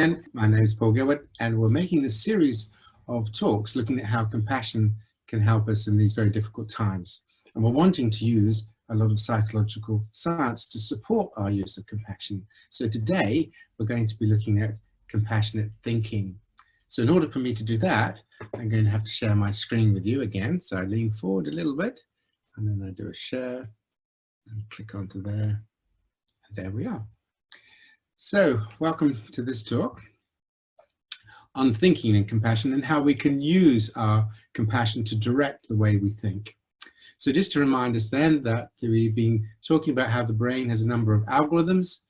My name is Paul Gilbert, and we're making this series of talks looking at how compassion can help us in these very difficult times. And we're wanting to use a lot of psychological science to support our use of compassion. So today, we're going to be looking at compassionate thinking. So in order for me to do that, I'm going to have to share my screen with you again. So I lean forward a little bit, and then I do a share, and click onto there, and there we are. So welcome to this talk on thinking and compassion and how we can use our compassion to direct the way we think. So just to remind us then that we've been talking about how the brain has a number of algorithms,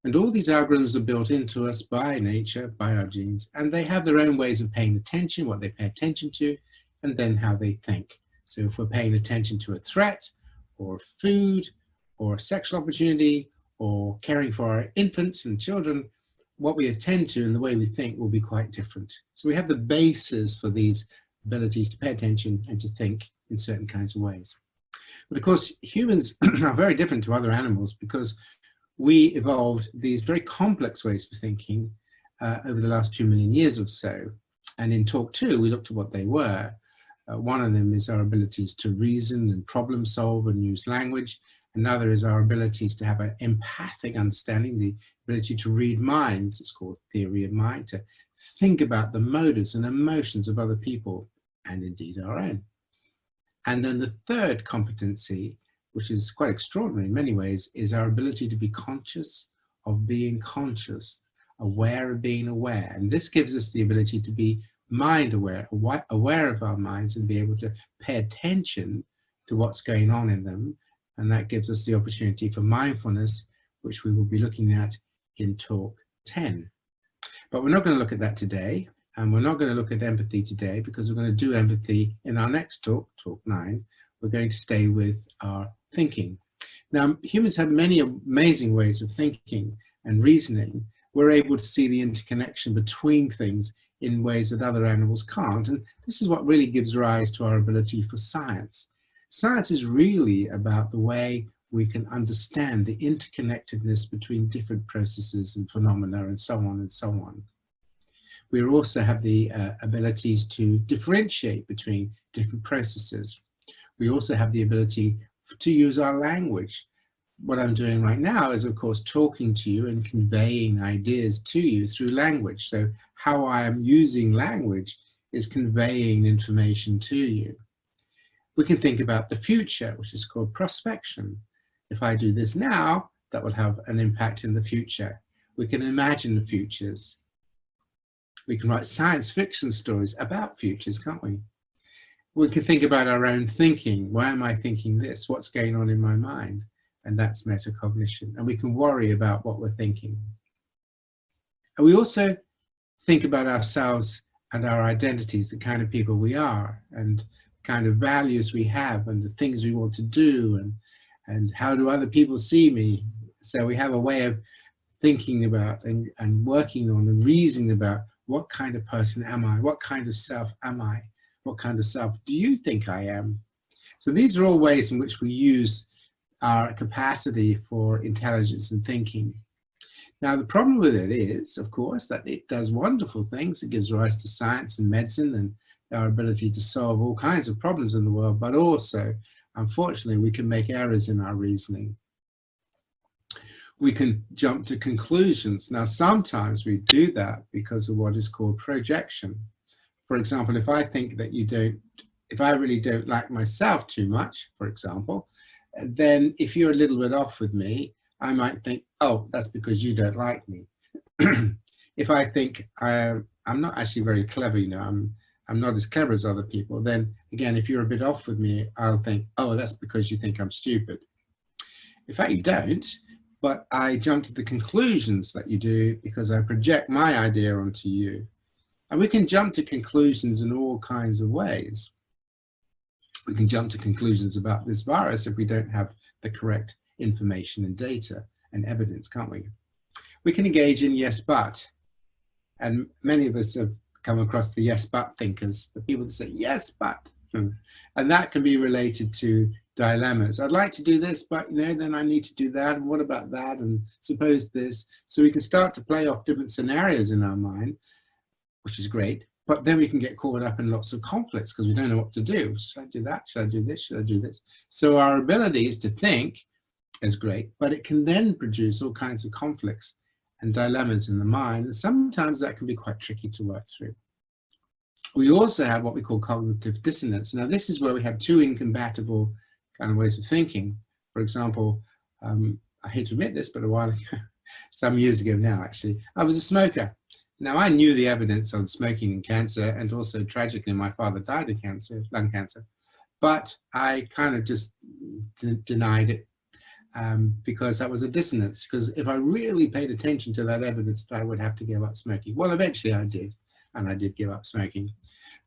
and all these algorithms are built into us by nature, by our genes, and they have their own ways of paying attention, what they pay attention to, and then how they think. So if we're paying attention to a threat or food or a sexual opportunity or caring for our infants and children, what we attend to and the way we think will be quite different. So we have the basis for these abilities to pay attention and to think in certain kinds of ways. But of course, humans are very different to other animals because we evolved these very complex ways of thinking over the last 2 million years or so. And in talk 2, we looked at what they were. One of them is our abilities to reason and problem solve and use language. Another is our abilities to have an empathic understanding, the ability to read minds. It's called theory of mind, to think about the motives and emotions of other people and indeed our own. And then the third competency, which is quite extraordinary in many ways, is our ability to be conscious of being conscious, aware of being aware. And this gives us the ability to be mind aware, aware of our minds, and be able to pay attention to what's going on in them. And that gives us the opportunity for mindfulness, which we will be looking at in talk 10. But we're not going to look at that today, and we're not going to look at empathy today because we're going to do empathy in our next talk, talk 9. We're going to stay with our thinking. Now, humans have many amazing ways of thinking and reasoning. We're able to see the interconnection between things in ways that other animals can't, and this is what really gives rise to our ability for science. Science is really about the way we can understand the interconnectedness between different processes and phenomena and so on and so on. We also have the abilities to differentiate between different processes. We also have the ability to use our language. What I'm doing right now is, of course, talking to you and conveying ideas to you through language. So how I am using language is conveying information to you. We can think about the future, which is called prospection. If I do this now, that will have an impact in the future. We can imagine the futures. We can write science fiction stories about futures, can't we? We can think about our own thinking. Why am I thinking this? What's going on in my mind? And that's metacognition. And we can worry about what we're thinking. And we also think about ourselves and our identities, the kind of people we are, and kind of values we have, and the things we want to do, and how do other people see me. So we have a way of thinking about and working on and reasoning about what kind of person am I? What kind of self am I? What kind of self do you think I am? So these are all ways in which we use our capacity for intelligence and thinking. Now, the problem with it is, of course, that it does wonderful things. It gives rise to science and medicine and our ability to solve all kinds of problems in the world, but also, unfortunately, we can make errors in our reasoning. We can jump to conclusions. Now, sometimes we do that because of what is called projection. For example, if I think that if I really don't like myself too much, for example, then if you're a little bit off with me, I might think, oh, that's because you don't like me. If I think I'm not actually very clever, you know, I'm not as clever as other people, then again, if you're a bit off with me, I'll think, oh, that's because you think I'm stupid. In fact, you don't, but I jump to the conclusions that you do because I project my idea onto you. And we can jump to conclusions in all kinds of ways. We can jump to conclusions about this virus if we don't have the correct information and data and evidence, can't we? We can engage in yes, but. And many of us have come across the yes, but thinkers, the people that say yes, but. And that can be related to dilemmas. I'd like to do this, but then I need to do that. And what about that? And suppose this. So we can start to play off different scenarios in our mind, which is great. But then we can get caught up in lots of conflicts because we don't know what to do. Should I do that? Should I do this? Should I do this? So our ability is to think is great, but it can then produce all kinds of conflicts and dilemmas in the mind. And sometimes that can be quite tricky to work through. We also have what we call cognitive dissonance. Now, this is where we have two incompatible kind of ways of thinking. For example, I hate to admit this, but a while ago, some years ago now, actually, I was a smoker. Now, I knew the evidence on smoking and cancer, and also tragically, my father died of cancer, lung cancer, but I kind of just denied it because that was a dissonance. Because if I really paid attention to that evidence, I would have to give up smoking. Well, eventually I did, and I did give up smoking.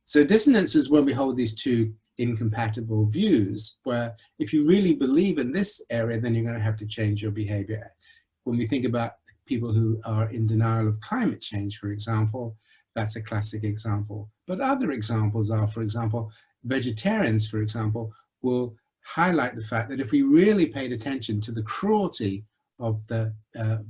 So dissonance is when we hold these two incompatible views, where if you really believe in this area, then you're going to have to change your behavior. When we think about people who are in denial of climate change, for example, that's a classic example. But other examples are, for example, vegetarians, for example, will highlight the fact that if we really paid attention to the cruelty of the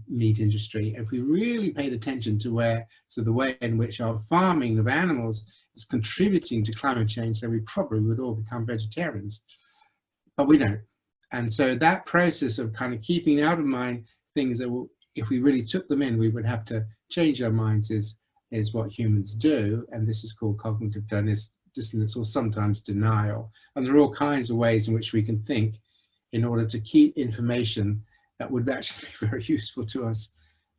meat industry, if we really paid attention to the way in which our farming of animals is contributing to climate change, then we probably would all become vegetarians. But we don't. And so that process of kind of keeping out of mind things that will, if we really took them in, we would have to change our minds is what humans do. And this is called cognitive dissonance, or sometimes denial. And there are all kinds of ways in which we can think in order to keep information that would actually be very useful to us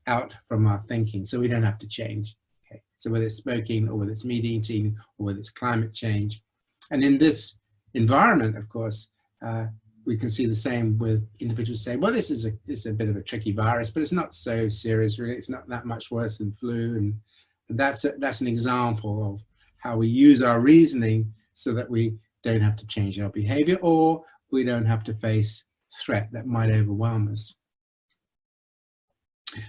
out from our thinking, so we don't have to change. Okay? So whether it's smoking, or whether it's meat eating, or whether it's climate change. And in this environment, of course, we can see the same with individuals saying, well, this is a bit of a tricky virus, but it's not so serious, really. It's not that much worse than flu. And that's an example of how we use our reasoning so that we don't have to change our behavior, or we don't have to face threat that might overwhelm us.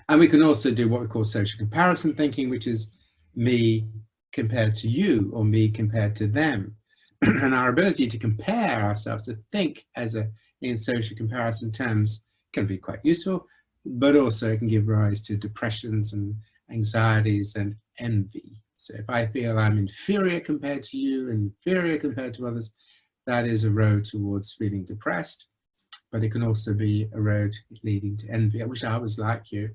And we can also do what we call social comparison thinking, which is me compared to you, or me compared to them. And our ability to compare ourselves, to think in social comparison terms, can be quite useful, but also it can give rise to depressions and anxieties and envy. So if I feel I'm inferior compared to you, inferior compared to others, that is a road towards feeling depressed. But it can also be a road leading to envy. I wish I was like you.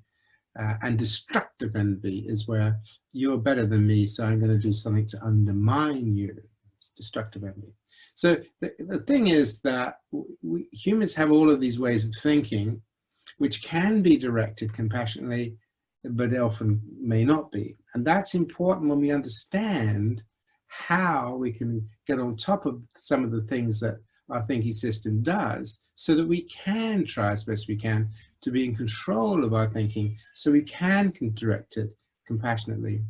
And destructive envy is where you're better than me, so I'm going to do something to undermine you. It's destructive envy. So the thing is that humans have all of these ways of thinking, which can be directed compassionately, but often may not be. And that's important when we understand how we can get on top of some of the things that our thinking system does, so that we can try as best we can to be in control of our thinking, so we can direct it compassionately.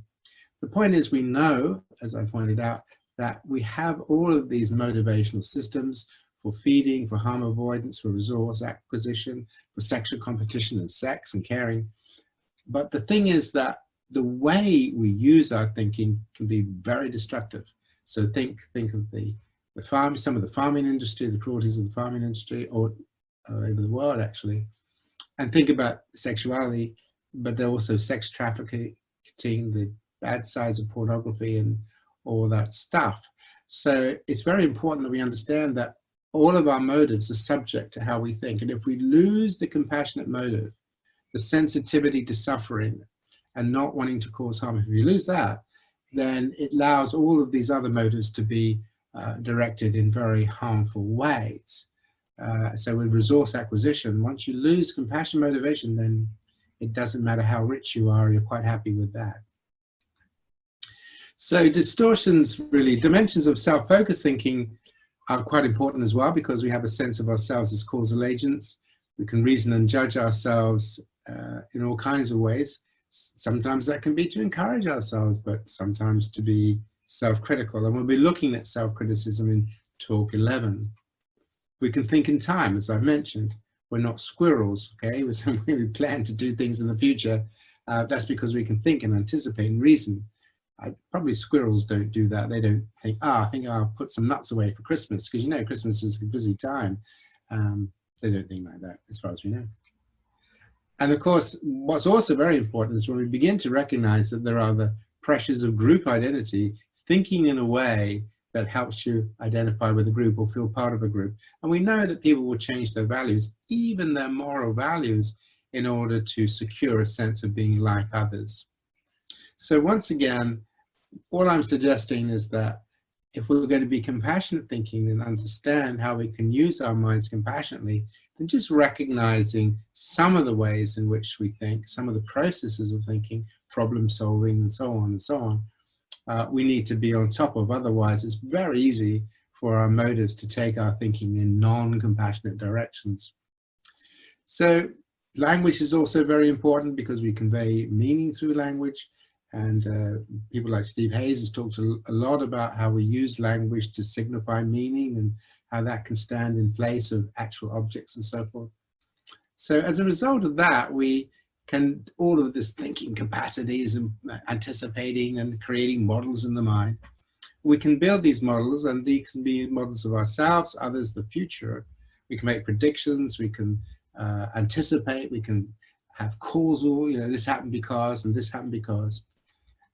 The point is, we know, as I pointed out, that we have all of these motivational systems for feeding, for harm avoidance, for resource acquisition, for sexual competition and sex and caring. But the thing is that the way we use our thinking can be very destructive. So think of some of the farming industry, the cruelties of the farming industry, or over the world actually, and think about sexuality, but there are also sex trafficking, the bad sides of pornography and all that stuff. So it's very important that we understand that all of our motives are subject to how we think. And if we lose the compassionate motive, the sensitivity to suffering and not wanting to cause harm, if we lose that, then it allows all of these other motives to be directed in very harmful ways. So with resource acquisition, once you lose compassion motivation, then it doesn't matter how rich you are, you're quite happy with that. So distortions, really, dimensions of self-focused thinking are quite important as well, because we have a sense of ourselves as causal agents. We can reason and judge ourselves in all kinds of ways. Sometimes that can be to encourage ourselves, but sometimes to be self-critical. And we'll be looking at self-criticism in talk 11. We can think in time, as I've mentioned. We're not squirrels, okay? We plan to do things in the future. That's because we can think and anticipate and reason. Probably squirrels don't do that. They don't think, I think I'll put some nuts away for Christmas, because you know Christmas is a busy time. They don't think like that, as far as we know. And of course, what's also very important is when we begin to recognize that there are the pressures of group identity, thinking in a way that helps you identify with a group or feel part of a group. And we know that people will change their values, even their moral values, in order to secure a sense of being like others. So once again, all I'm suggesting is that if we're going to be compassionate thinking and understand how we can use our minds compassionately, then just recognizing some of the ways in which we think, some of the processes of thinking, problem solving, and so on and so on, we need to be on top of. Otherwise, it's very easy for our motives to take our thinking in non-compassionate directions. So language is also very important because we convey meaning through language. And people like Steve Hayes has talked a lot about how we use language to signify meaning and how that can stand in place of actual objects and so forth. So as a result of that, we can, all of this thinking capacities and anticipating and creating models in the mind, we can build these models, and these can be models of ourselves, others, the future. We can make predictions, we can anticipate, we can have causal, you know, this happened because, and this happened because.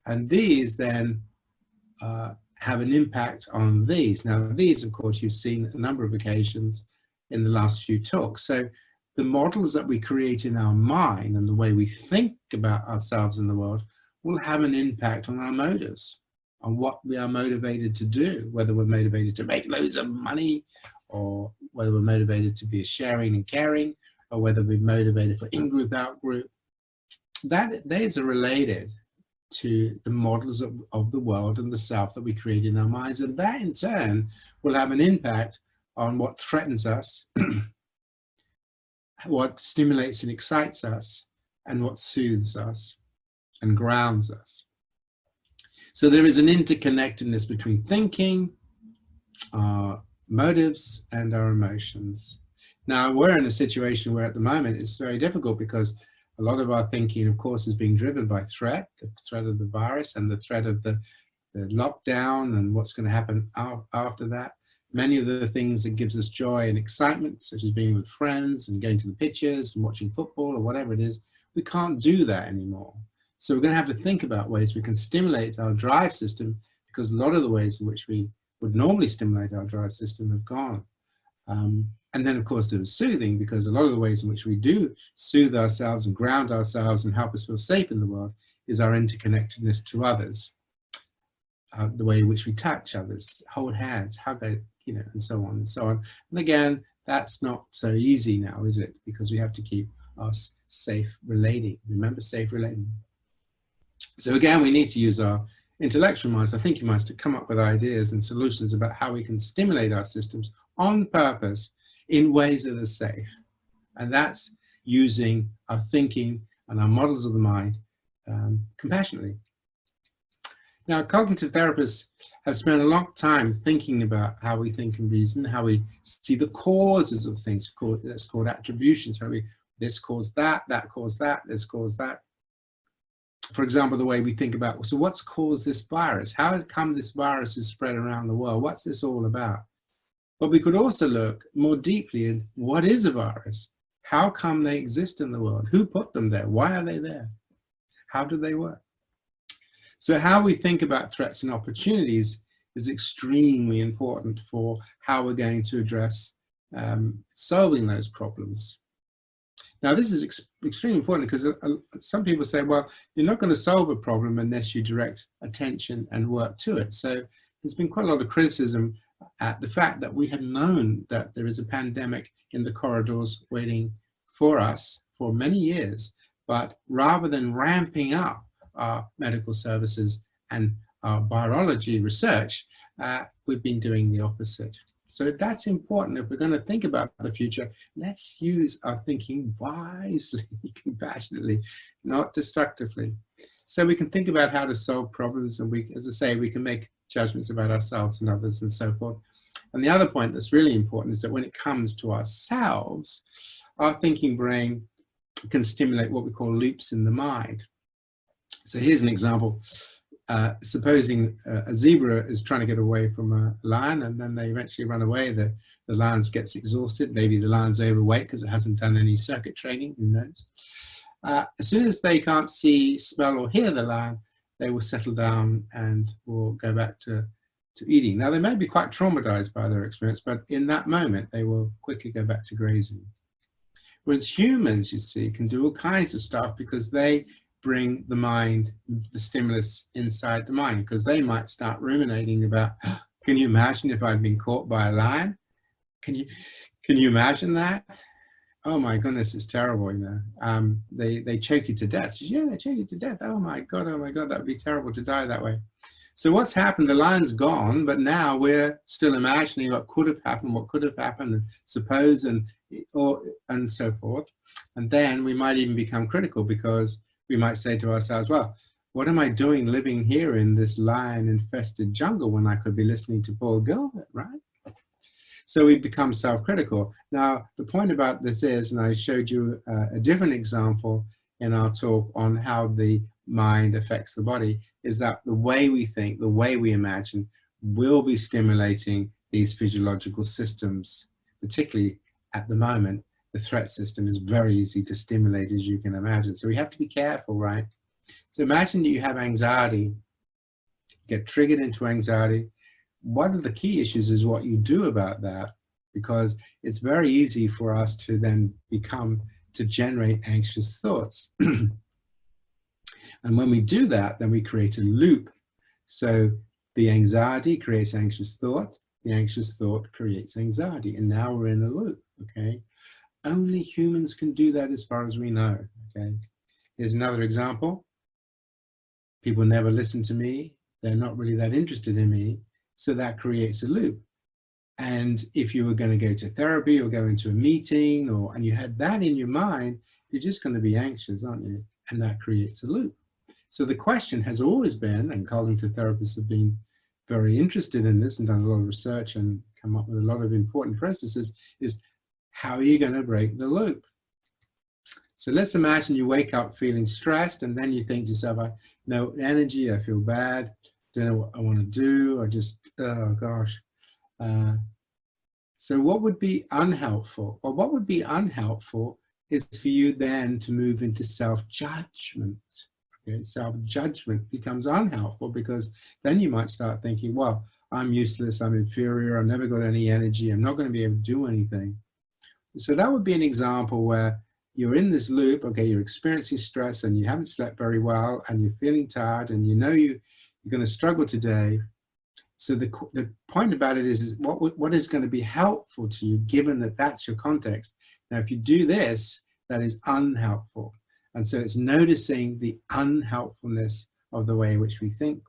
And these then have an impact on these. Now, these, of course, you've seen a number of occasions in the last few talks. So the models that we create in our mind and the way we think about ourselves in the world will have an impact on our motives, on what we are motivated to do, whether we're motivated to make loads of money, or whether we're motivated to be sharing and caring, or whether we're motivated for in-group, out-group. These are related to the models of the world and the self that we create in our minds. And that in turn will have an impact on what threatens us, what stimulates and excites us, and what soothes us and grounds us. So there is an interconnectedness between thinking, our motives, and our emotions. Now, we're in a situation where at the moment it's very difficult because a lot of our thinking, of course, is being driven by threat, the threat of the virus and the threat of the lockdown and what's going to happen after that. Many of the things that gives us joy and excitement, such as being with friends and going to the pitches and watching football or whatever it is, we can't do that anymore. So we're going to have to think about ways we can stimulate our drive system, because a lot of the ways in which we would normally stimulate our drive system have gone. And then, of course, there is soothing, because a lot of the ways in which we do soothe ourselves and ground ourselves and help us feel safe in the world is our interconnectedness to others, the way in which we touch others, hold hands, hug, you know, and so on and so on. And again, that's not so easy now, is it? Because we have to keep us safe relating. Remember, safe relating. So again, we need to use our intellectual minds, our thinking minds, to come up with ideas and solutions about how we can stimulate our systems on purpose in ways that are safe. And that's using our thinking and our models of the mind compassionately. Now, cognitive therapists have spent a long time thinking about how we think and reason, how we see the causes of things. That's called attribution. So this caused that caused that, this caused that. For example, the way we think about, so what's caused this virus? How come this virus is spread around the world? What's this all about? But we could also look more deeply in what is a virus? How come they exist in the world? Who put them there? Why are they there? How do they work? So how we think about threats and opportunities is extremely important for how we're going to address solving those problems. Now, this is extremely important because some people say, well, you're not going to solve a problem unless you direct attention and work to it. So there's been quite a lot of criticism at the fact that we have known that there is a pandemic in the corridors waiting for us for many years, but rather than ramping up our medical services and our virology research, we've been doing the opposite. So that's important. If we're going to think about the future, let's use our thinking wisely, compassionately, not destructively. So we can think about how to solve problems, and we, as I say, we can make judgments about ourselves and others and so forth. And the other point that's really important is that when it comes to ourselves, our thinking brain can stimulate what we call loops in the mind. So here's an example. Supposing a zebra is trying to get away from a lion, and then they eventually run away, the lion gets exhausted. Maybe the lion's overweight because it hasn't done any circuit training, who knows. As soon as they can't see, smell, or hear the lion, they will settle down and will go back to eating. Now, they may be quite traumatized by their experience, but in that moment, they will quickly go back to grazing. Whereas humans, you see, can do all kinds of stuff because they bring the mind, the stimulus inside the mind, because they might start ruminating about, can you imagine if I'd been caught by a lion? Can you imagine that? Oh my goodness, it's terrible, you know. They choke you to death. Yeah, they choke you to death. Oh my God, that would be terrible to die that way. So what's happened? The lion's gone, but now we're still imagining what could have happened, and suppose, and so forth. And then we might even become critical, because we might say to ourselves, well, what am I doing living here in this lion-infested jungle when I could be listening to poor Gilbert, right? So we become self-critical. Now, the point about this is, and I showed you a different example in our talk on how the mind affects the body, is that the way we think, the way we imagine, will be stimulating these physiological systems. Particularly at the moment, the threat system is very easy to stimulate, as you can imagine. So we have to be careful, right? So imagine that you have anxiety, get triggered into anxiety. One of the key issues is what you do about that, because it's very easy for us to then generate anxious thoughts. And when we do that, then we create a loop. So the anxiety creates anxious thought, the anxious thought creates anxiety, and now we're in a loop, okay? Only humans can do that as far as we know, okay? Here's another example. People never listen to me. They're not really that interested in me. So that creates a loop. And if you were going to go to therapy or go into a meeting, and you had that in your mind, you're just going to be anxious, aren't you? And that creates a loop. So the question has always been, and cognitive therapists have been very interested in this and done a lot of research and come up with a lot of important processes, is how are you going to break the loop? So let's imagine you wake up feeling stressed, and then you think to yourself, I no energy, I feel bad, don't know what I want to do, I just, oh gosh. So what would be unhelpful? Well, what would be unhelpful is for you then to move into self-judgment. Okay? Self-judgment becomes unhelpful, because then you might start thinking, well, I'm useless, I'm inferior, I've never got any energy, I'm not going to be able to do anything. So that would be an example where you're in this loop, okay, you're experiencing stress and you haven't slept very well and you're feeling tired and you know you're going to struggle today. So the point about it is what is going to be helpful to you, given that that's your context. Now, if you do this, that is unhelpful. And so it's noticing the unhelpfulness of the way in which we think.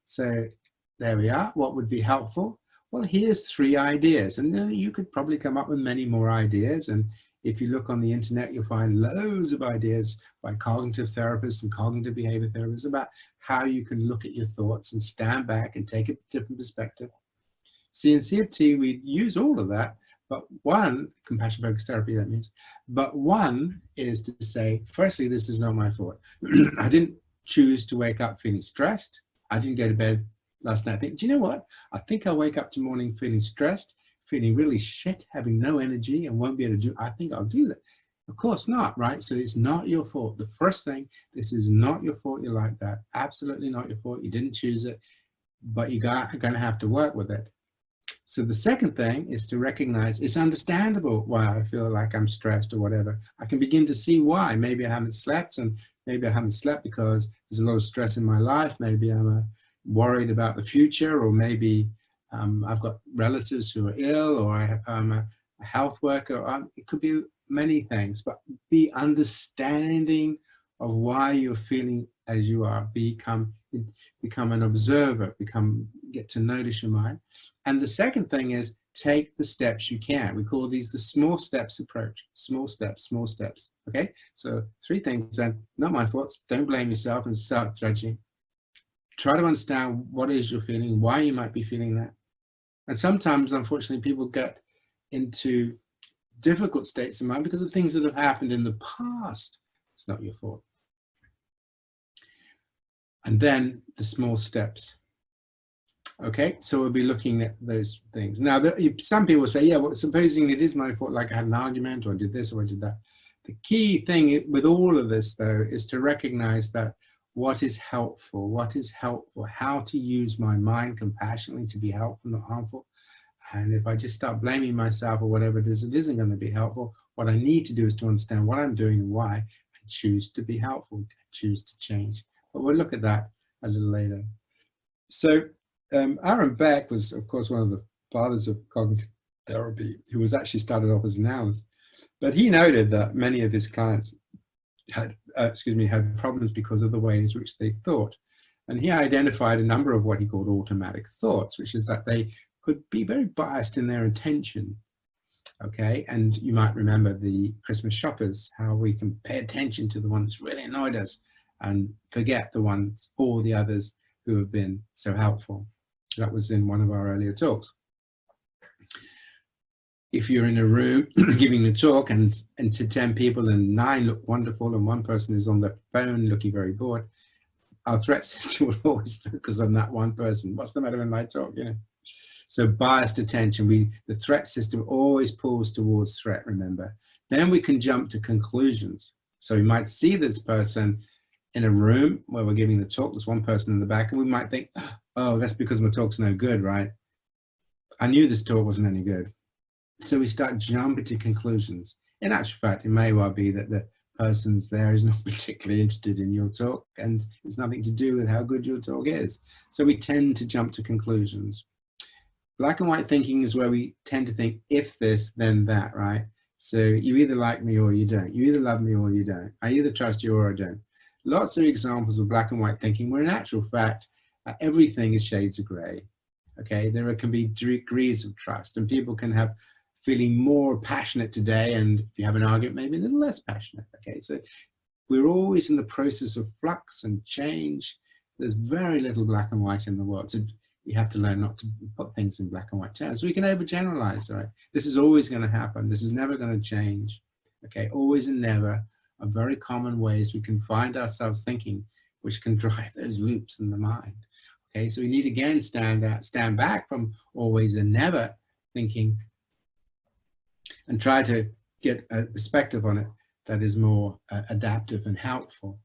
So there we are. What would be helpful? Well, here's 3 ideas, and you could probably come up with many more ideas. And if you look on the internet, you'll find loads of ideas by cognitive therapists and cognitive behavior therapists about how you can look at your thoughts and stand back and take a different perspective. See, in CFT, we use all of that, but one, compassion focused therapy, that means, but one is to say, firstly, this is not my fault. I didn't choose to wake up feeling stressed. I didn't go to bed last night think, do you know what? I think I'll wake up tomorrow morning feeling stressed, feeling really shit, having no energy and won't be able to do, I think I'll do that. Of course not, right? So it's not your fault. The first thing, this is not your fault you're like that. Absolutely not your fault. You didn't choose it, but you're going to have to work with it. So the second thing is to recognize it's understandable why I feel like I'm stressed or whatever. I can begin to see why. Maybe I haven't slept, and maybe I haven't slept because there's a lot of stress in my life. Maybe I'm worried about the future, or maybe I've got relatives who are ill, or I'm a health worker. It could be many things, but be understanding of why you're feeling as you are. Become an observer, get to notice your mind. And the second thing is take the steps you can. We call these the small steps approach. Small steps, okay? So 3 things then, not my thoughts, don't blame yourself and start judging. Try to understand what is you're feeling, why you might be feeling that. And sometimes, unfortunately, people get into difficult states of mind because of things that have happened in the past. It's not your fault. and then the small steps. Okay, so we'll be looking at those things. Now, some people say, yeah, well, supposing it is my fault, like I had an argument or I did this or I did that. The key thing with all of this, though, is to recognize that what is helpful, how to use my mind compassionately to be helpful, not harmful. And if I just start blaming myself or whatever it isn't going to be helpful. What I need to do is to understand what I'm doing and why, and choose to be helpful, choose to change. But we'll look at that a little later. So Aaron Beck was, of course, one of the fathers of cognitive therapy, who was actually started off as an analyst. But he noted that many of his clients had problems because of the ways in which they thought. And he identified a number of what he called automatic thoughts, which is that they could be very biased in their intention. Okay, and you might remember the Christmas shoppers, how we can pay attention to the ones that really annoyed us and forget all the others who have been so helpful. That was in one of our earlier talks. If you're in a room giving a talk and to 10 people and 9 look wonderful and one person is on the phone looking very bored, our threat system will always focus on that one person. What's the matter with my talk? You know? So biased attention, the threat system always pulls towards threat, remember. Then we can jump to conclusions. So we might see this person in a room where we're giving the talk, there's one person in the back, and we might think, oh, that's because my talk's no good, right? I knew this talk wasn't any good. So we start jumping to conclusions. In actual fact, it may well be that the person's there is not particularly interested in your talk, and it's nothing to do with how good your talk is. So we tend to jump to conclusions. Black and white thinking is where we tend to think, if this, then that, right? So you either like me or you don't. You either love me or you don't. I either trust you or I don't. Lots of examples of black and white thinking where in actual fact, everything is shades of gray. Okay, there can be degrees of trust, and people can have feeling more passionate today, and if you have an argument, maybe a little less passionate. Okay, so we're always in the process of flux and change. There's very little black and white in the world. So you have to learn not to put things in black and white terms. We can overgeneralize, right? This is always going to happen. This is never going to change. Okay, always and never are very common ways we can find ourselves thinking, which can drive those loops in the mind. Okay, so we need again stand back from always and never thinking and try to get a perspective on it that is more adaptive and helpful.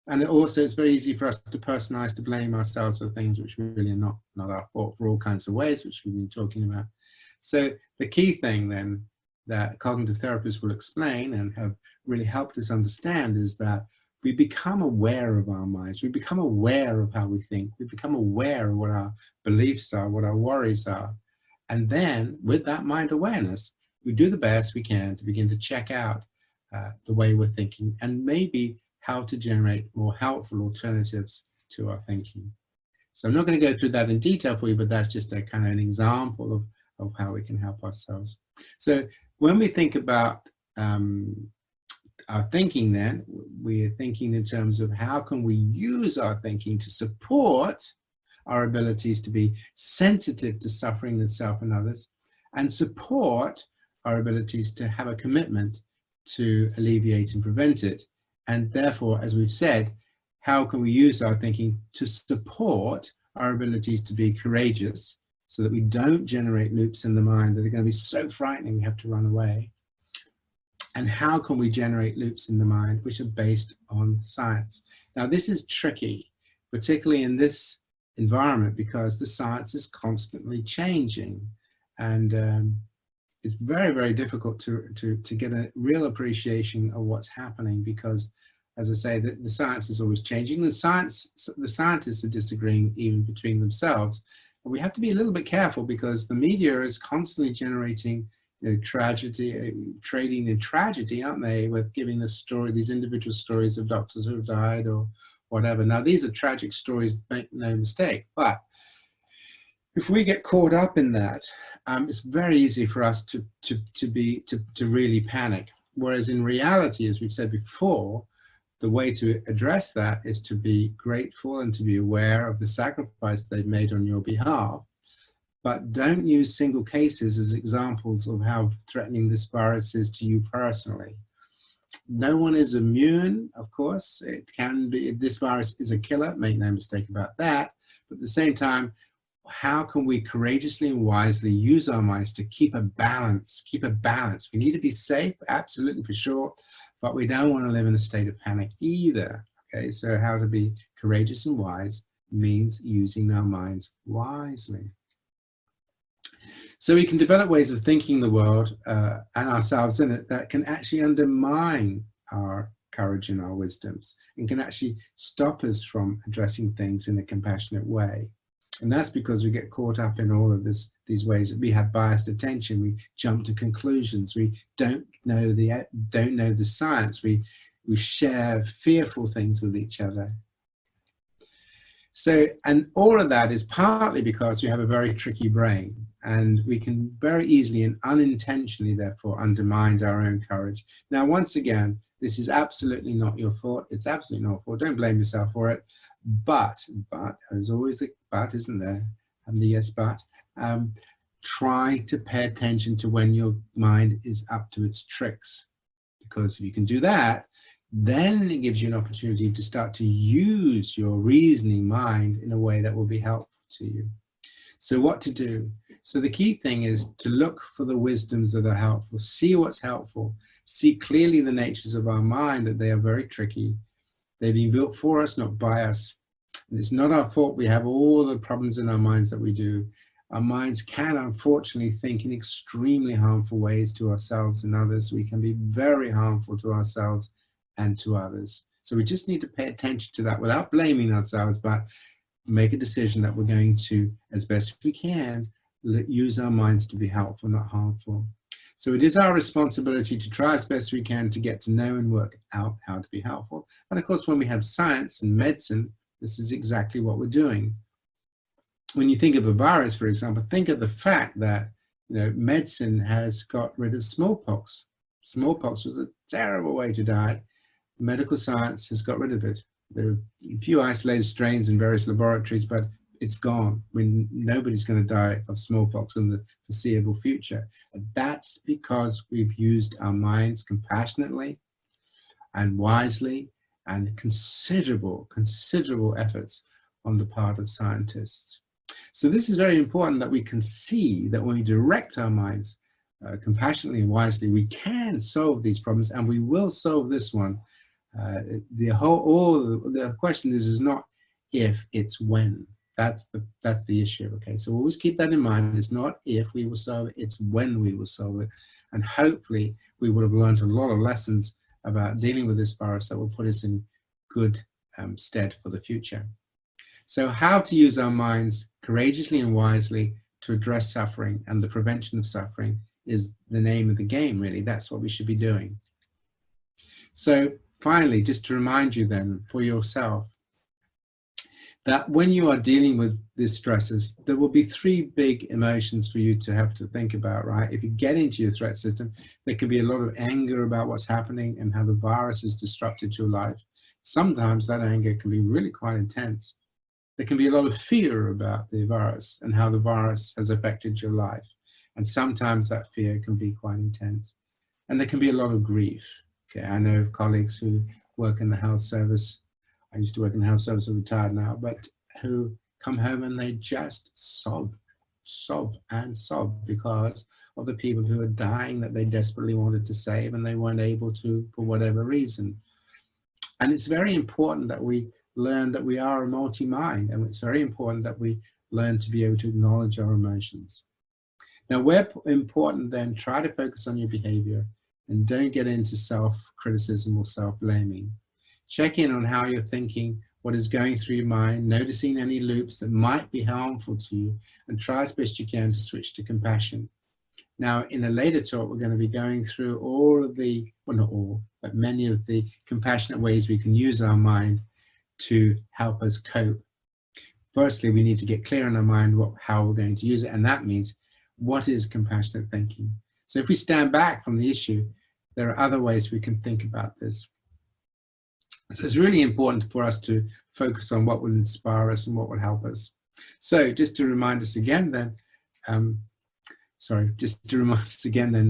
And it also, it's very easy for us to personalize, to blame ourselves for things which really are not our fault for all kinds of ways, which we've been talking about. So the key thing then that cognitive therapists will explain and have really helped us understand is that we become aware of our minds, we become aware of how we think, we become aware of what our beliefs are, what our worries are. And then with that mind awareness, we do the best we can to begin to check out the way we're thinking and maybe how to generate more helpful alternatives to our thinking. So I'm not going to go through that in detail for you, but that's just a kind of an example of how we can help ourselves. So when we think about our thinking, then we're thinking in terms of how can we use our thinking to support our abilities to be sensitive to suffering in self and others, and support our abilities to have a commitment to alleviate and prevent it. And therefore, as we've said, how can we use our thinking to support our abilities to be courageous so that we don't generate loops in the mind that are going to be so frightening we have to run away? And how can we generate loops in the mind which are based on science? Now, this is tricky, particularly in this environment, because the science is constantly changing. And it's very, very difficult to get a real appreciation of what's happening because, as I say, the science is always changing. The scientists are disagreeing even between themselves. And we have to be a little bit careful because the media is constantly generating tragedy, trading in tragedy, aren't they, with giving us these individual stories of doctors who have died or whatever. Now, these are tragic stories, make no mistake, but if we get caught up in that, it's very easy for us to really panic. Whereas in reality, as we've said before, the way to address that is to be grateful and to be aware of the sacrifice they've made on your behalf. But don't use single cases as examples of how threatening this virus is to you personally. No one is immune, of course. It can be, this virus is a killer, make no mistake about that. But at the same time, how can we courageously and wisely use our minds to keep a balance, We need to be safe, absolutely, for sure, but we don't want to live in a state of panic either. Okay, so how to be courageous and wise means using our minds wisely. So we can develop ways of thinking the world and ourselves in it that can actually undermine our courage and our wisdoms, and can actually stop us from addressing things in a compassionate way. And that's because we get caught up in all of these ways that we have biased attention. We jump to conclusions. We don't know the science. We share fearful things with each other. So, and all of that is partly because we have a very tricky brain, and we can very easily and unintentionally, therefore, undermine our own courage. Now, once again, this is absolutely not your fault. It's absolutely not your fault. Don't blame yourself for it. But there's always the but, isn't there? And the yes, but. Try to pay attention to when your mind is up to its tricks. Because if you can do that, then it gives you an opportunity to start to use your reasoning mind in a way that will be helpful to you. So what to do? So the key thing is to look for the wisdoms that are helpful, see what's helpful, see clearly the natures of our mind, that they are very tricky. They've been built for us, not by us. And it's not our fault we have all the problems in our minds that we do. Our minds can, unfortunately, think in extremely harmful ways to ourselves and others. We can be very harmful to ourselves and to others. So we just need to pay attention to that without blaming ourselves, but make a decision that we're going to, as best we can, use our minds to be helpful, not harmful. So it is our responsibility to try as best we can to get to know and work out how to be helpful. And of course, when we have science and medicine, this is exactly what we're doing. When you think of a virus, for example, think of the fact that, medicine has got rid of smallpox. Smallpox was a terrible way to die. Medical science has got rid of it. There are a few isolated strains in various laboratories, but it's gone. Nobody's going to die of smallpox in the foreseeable future. And that's because we've used our minds compassionately and wisely, and considerable efforts on the part of scientists. So this is very important, that we can see that when we direct our minds compassionately and wisely, we can solve these problems, and we will solve this one. The question is not if, it's when. That's the issue. Okay, so always keep that in mind. It's not if we will solve it, it's when we will solve it. And hopefully we would have learned a lot of lessons about dealing with this virus that will put us in good stead for the future. So how to use our minds courageously and wisely to address suffering and the prevention of suffering is the name of the game, really. That's what we should be doing. So finally, just to remind you then, for yourself, that when you are dealing with these stresses, there will be three big emotions for you to have to think about, right? If you get into your threat system, there can be a lot of anger about what's happening and how the virus has disrupted your life. Sometimes that anger can be really quite intense. There can be a lot of fear about the virus and how the virus has affected your life. And sometimes that fear can be quite intense. And there can be a lot of grief. Okay, I know of colleagues who work in the health service. I used to work in the health service, I'm retired now, but who come home and they just sob because of the people who are dying that they desperately wanted to save and they weren't able to for whatever reason. And it's very important that we learn that we are a multi-mind, and it's very important that we learn to be able to acknowledge our emotions. Now, where important, then try to focus on your behavior and don't get into self-criticism or self-blaming. Check in on how you're thinking, what is going through your mind, noticing any loops that might be harmful to you, and try as best you can to switch to compassion. Now, in a later talk, we're going to be going through all of the, well, not all, but many of the compassionate ways we can use our mind to help us cope. Firstly, we need to get clear in our mind how we're going to use it, and that means what is compassionate thinking. So if we stand back from the issue, there are other ways we can think about this. So it's really important for us to focus on what will inspire us and what will help us. So just to remind us again then,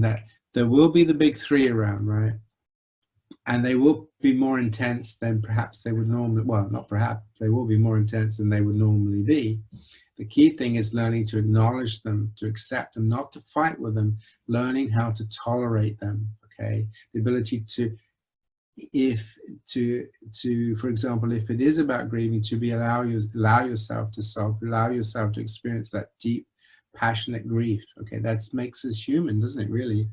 that there will be the big three around, right? and they will be more intense than perhaps they would normally, well, not perhaps, they will be more intense than they would normally be. The key thing is learning to acknowledge them, to accept them, not to fight with them, learning how to tolerate them, okay? The ability to, for example, if it is about grieving, to allow yourself to allow yourself to experience that deep, passionate grief, okay? That makes us human, doesn't it, really?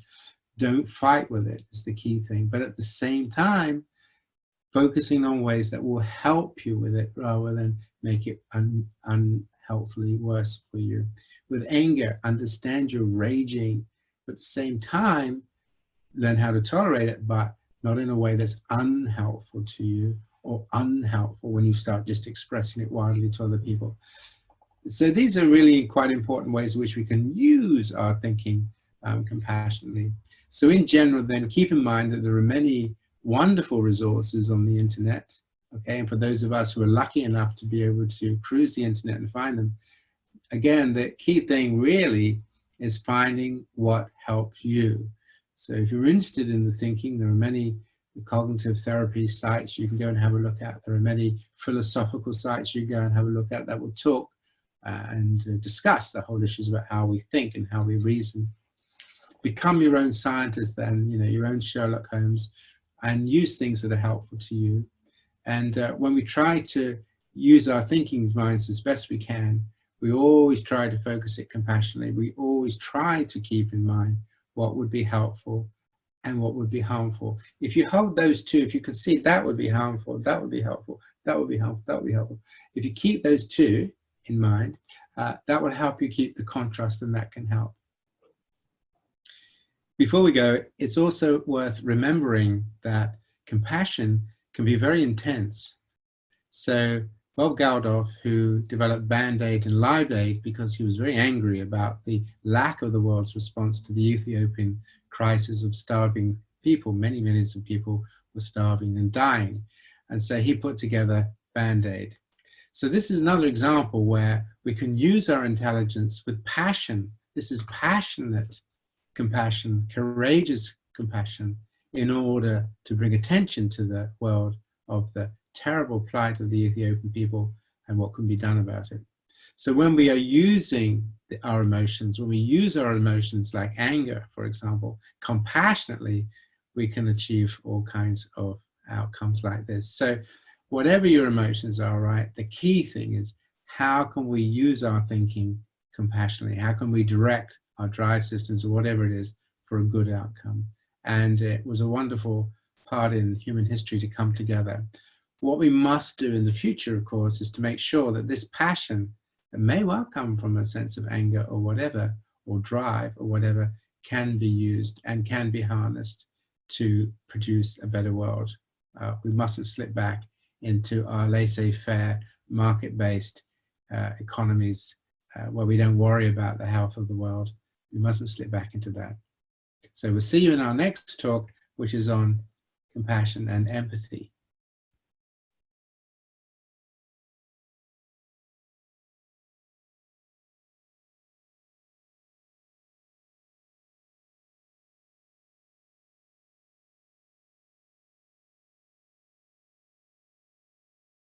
Don't fight with it is the key thing. But at the same time, focusing on ways that will help you with it rather than make it unhelpfully worse for you. With anger, understand you're raging, but at the same time, learn how to tolerate it, but not in a way that's unhelpful to you or unhelpful when you start just expressing it wildly to other people. So these are really quite important ways in which we can use our thinking compassionately. So in general, then, keep in mind that there are many wonderful resources on the internet, okay? And for those of us who are lucky enough to be able to cruise the internet and find them, again, the key thing really is finding what helps you. So if you're interested in the thinking, there are many cognitive therapy sites you can go and have a look at. There are many philosophical sites you go and have a look at that will talk and discuss the whole issues about how we think and how we reason. Become your own scientist then, you know, your own Sherlock Holmes, and use things that are helpful to you. And when we try to use our thinking minds as best we can, we always try to focus it compassionately. We always try to keep in mind what would be helpful and what would be harmful. If you hold those two, if you could see that would be harmful, that would be helpful, that would be helpful, that would be helpful. If you keep those two in mind, that will help you keep the contrast, and that can help. Before we go, it's also worth remembering that compassion can be very intense. So Bob Geldof, who developed Band-Aid and Live Aid because he was very angry about the lack of the world's response to the Ethiopian crisis of starving people. Many millions of people were starving and dying. And so he put together Band-Aid. So this is another example where we can use our intelligence with passion. This is passionate compassion, courageous compassion, in order to bring attention to the world of the terrible plight of the Ethiopian people and what can be done about it. So when we are using our emotions, when we use our emotions like anger, for example, compassionately, we can achieve all kinds of outcomes like this. So whatever your emotions are, right, the key thing is, how can we use our thinking compassionately? How can we direct our drive systems or whatever it is for a good outcome? And it was a wonderful part in human history to come together. What we must do in the future, of course, is to make sure that this passion that may well come from a sense of anger or whatever, or drive or whatever, can be used and can be harnessed to produce a better world. We mustn't slip back into our laissez-faire, market-based economies where we don't worry about the health of the world. We mustn't slip back into that. So we'll see you in our next talk, which is on compassion and empathy.